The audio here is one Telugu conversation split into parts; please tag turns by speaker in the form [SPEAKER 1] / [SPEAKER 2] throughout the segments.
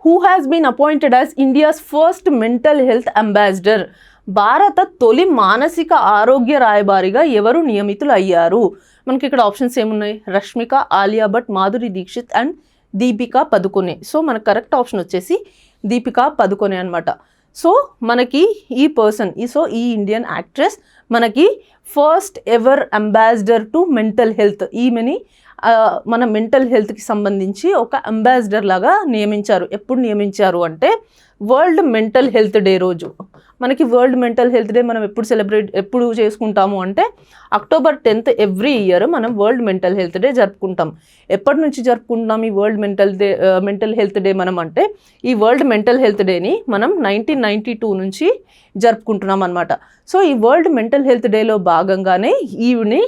[SPEAKER 1] Who has been appointed as India's first mental health ambassador. భారత తొలి మానసిక ఆరోగ్య రాయబారిగా ఎవరు నియమితులు అయ్యారు? మనకి ఇక్కడ ఆప్షన్స్ ఏమున్నాయి? రష్మిక, ఆలియా భట్, మాధురి దీక్షిత్ అండ్ దీపికా పదుకొనే. సో మనకు కరెక్ట్ ఆప్షన్ వచ్చేసి దీపికా పదుకొనే అనమాట. సో మనకి ఈ పర్సన్ ఈ ఇండియన్ యాక్ట్రెస్ మనకి first ever ambassador to mental health. ఈమెని మన మెంటల్ హెల్త్కి సంబంధించి ఒక అంబాసిడర్ లాగా నియమించారు. ఎప్పుడు నియమించారు అంటే వరల్డ్ మెంటల్ హెల్త్ డే రోజు. మనకి వరల్డ్ మెంటల్ హెల్త్ డే మనం ఎప్పుడు చేసుకుంటాము అంటే October 10th ఎవ్రీ ఇయర్ మనం వరల్డ్ మెంటల్ హెల్త్ డే జరుపుకుంటాం. ఎప్పటి నుంచి జరుపుకుంటున్నాం ఈ వరల్డ్ మెంటల్ హెల్త్ డే మనం అంటే ఈ వరల్డ్ మెంటల్ హెల్త్ డేని మనం 1992 నుంచి జరుపుకుంటున్నాం అనమాట. సో ఈ వరల్డ్ మెంటల్ హెల్త్ డేలో భాగంగానే ఈవిని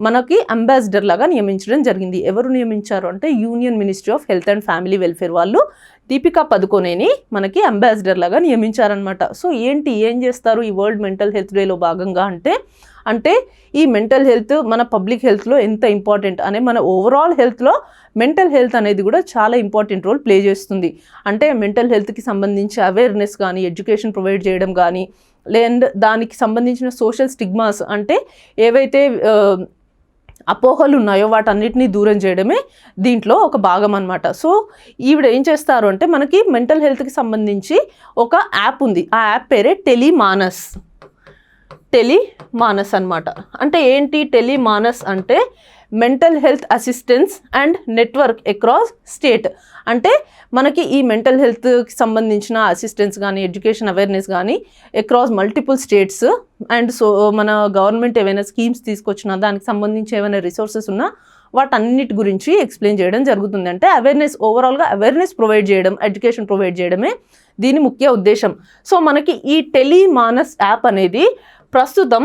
[SPEAKER 1] మనకి అంబాసిడర్ లాగా నియమించడం జరిగింది. ఎవరు నియమించారు అంటే union ministry of health and family welfare వాళ్ళు దీపికా పదుకొనేని మనకి అంబాసిడర్ లాగా నియమించారనమాట. సో ఏం చేస్తారు ఈ వరల్డ్ మెంటల్ హెల్త్ డేలో భాగంగా అంటే ఈ మెంటల్ హెల్త్ మన పబ్లిక్ హెల్త్లో ఎంత ఇంపార్టెంట్ అనే మన ఓవరాల్ హెల్త్లో మెంటల్ హెల్త్ అనేది కూడా చాలా ఇంపార్టెంట్ రోల్ ప్లే చేస్తుంది. అంటే మెంటల్ హెల్త్కి సంబంధించి అవేర్నెస్ కానీ, ఎడ్యుకేషన్ ప్రొవైడ్ చేయడం కానీ, లేదా దానికి సంబంధించిన సోషల్ స్టిగ్మాస్ అంటే ఏవైతే అపోహలు ఉన్నాయో వాటన్నిటినీ దూరం చేయడమే దీంట్లో ఒక భాగం అనమాట. సో ఈవిడ ఏం చేస్తారు అంటే మనకి మెంటల్ హెల్త్కి సంబంధించి ఒక యాప్ ఉంది. ఆ యాప్ పేరే టెలిమానస్ అనమాట. అంటే ఏంటి టెలిమానస్ అంటే mental health assistance and network across state. అంటే మనకి ఈ మెంటల్ హెల్త్కి సంబంధించిన అసిస్టెన్స్ కానీ, ఎడ్యుకేషన్ అవేర్నెస్ కానీ across multiple states and so మన గవర్నమెంట్ ఏవైనా స్కీమ్స్ తీసుకొచ్చినా దానికి సంబంధించి ఏమైనా రిసోర్సెస్ ఉన్నా వాటన్నిటి గురించి ఎక్స్ప్లెయిన్ చేయడం జరుగుతుంది. అంటే ఓవరాల్గా అవేర్నెస్ ప్రొవైడ్ చేయడం, ఎడ్యుకేషన్ ప్రొవైడ్ చేయడమే దీని ముఖ్య ఉద్దేశం. సో మనకి ఈ టెలిమానస్ యాప్ అనేది ప్రస్తుతం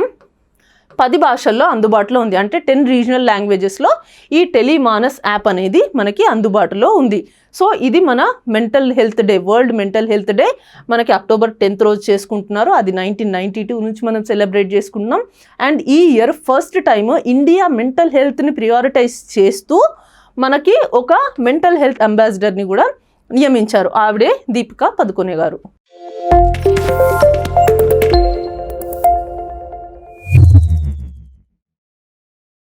[SPEAKER 1] 10 భాషల్లో అందుబాటులో ఉంది. అంటే 10 రీజనల్ లాంగ్వేజెస్లో ఈ టెలిమానస్ యాప్ అనేది మనకి అందుబాటులో ఉంది. సో ఇది మన mental health day, world mental health day మనకి October 10th రోజు చేసుకుంటున్నారు. అది 1992 నుంచి మనం సెలబ్రేట్ చేసుకుంటున్నాం. అండ్ ఈ year first time India mental హెల్త్ని ప్రియారిటైజ్ చేస్తూ మనకి ఒక మెంటల్ హెల్త్ అంబాసిడర్ని కూడా నియమించారు. ఆవిడే దీపికా పదుకొనే గారు.